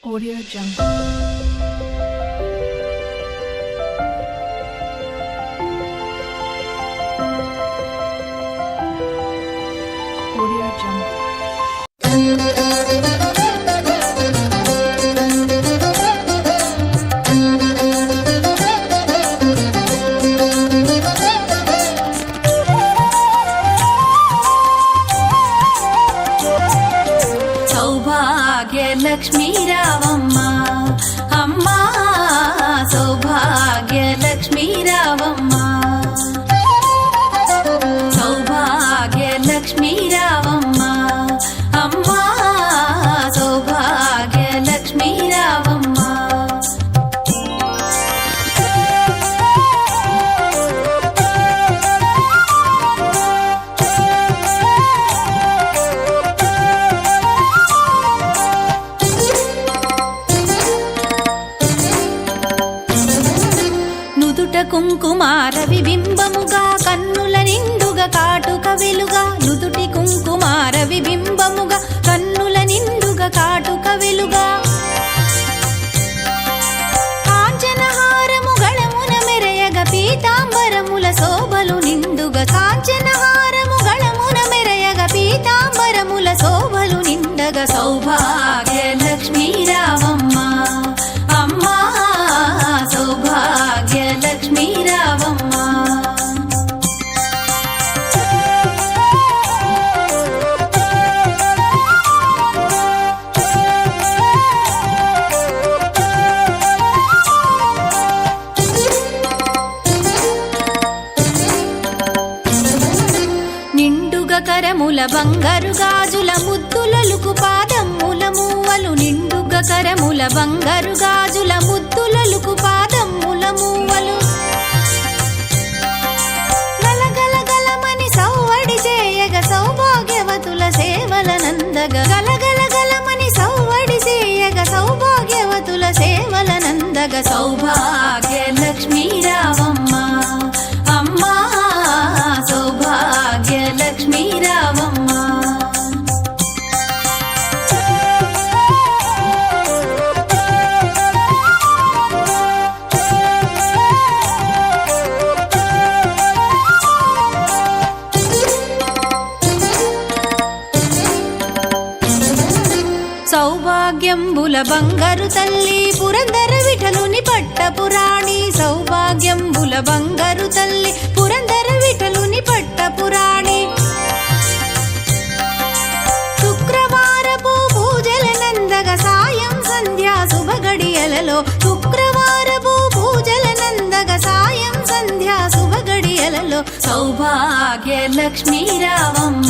Audio Jungle. Audio Jungle. Saubhagyalakshmi రావమ్మ అమ్మా, సౌభాగ్యలక్ష్మీ రావమ్మ, సౌభాగ్యలక్ష్మీ రావమ్మ అమ్మా, సౌభాగ్యలక్ష్మీ రావమ్మ. నుదుట కుంకుమార విబింబముగా కన్నుల నిండుగా కాటుక వెలుగా, నుదుటి కుంకుమార విబింబముగా కన్నుల నిండుగా కాటుక వెలుగా, కాంచనహారము గళమున మెరయగ పీతాంబరముల శోభలు నిండుగా, కాంచనహారము గళమున మెరయగ పీతాంబరముల శోభలు నిండగా, సౌభాగ్యలక్ష్మీ రావమ్మ అమ్మా, సౌభాగ్యలక్ష్మీ రావమ్మ. నిండుగ కరముల బంగారు గాజుల ముద్దులలుకు పాదమ్ముల మూవలు, నిండుగ కరముల బంగారు గాజుల ముద్దులలుకు పాదమ్ముల మూవలు, గలగలగలమని సౌవడి చేయగ సౌభాగ్యవతుల సేవల నందగ, గలగలగలమని సౌవడి చేయగ సౌభాగ్యవతుల సేవల నందగ, సౌభాగ్యలక్ష్మీ రావమ్మ అమ్మా, సౌభాగ్యలక్ష్మీ రావమ్మ. సౌభాగ్యంబుల బంగారు తల్లి పురందర విఠలుని పట్టపురాణి, సౌభాగ్యంబుల బంగారు తల్లి పురందర విఠలుని పట్టపురాణి, శుక్రవారపు పూజల నందగ సాయం సంధ్యా శుభగడియలలో, శుక్రవారపు పూజల నందగ సాయం సంధ్యా శుభగడియలలో, సౌభాగ్యలక్ష్మీ రావమ్మ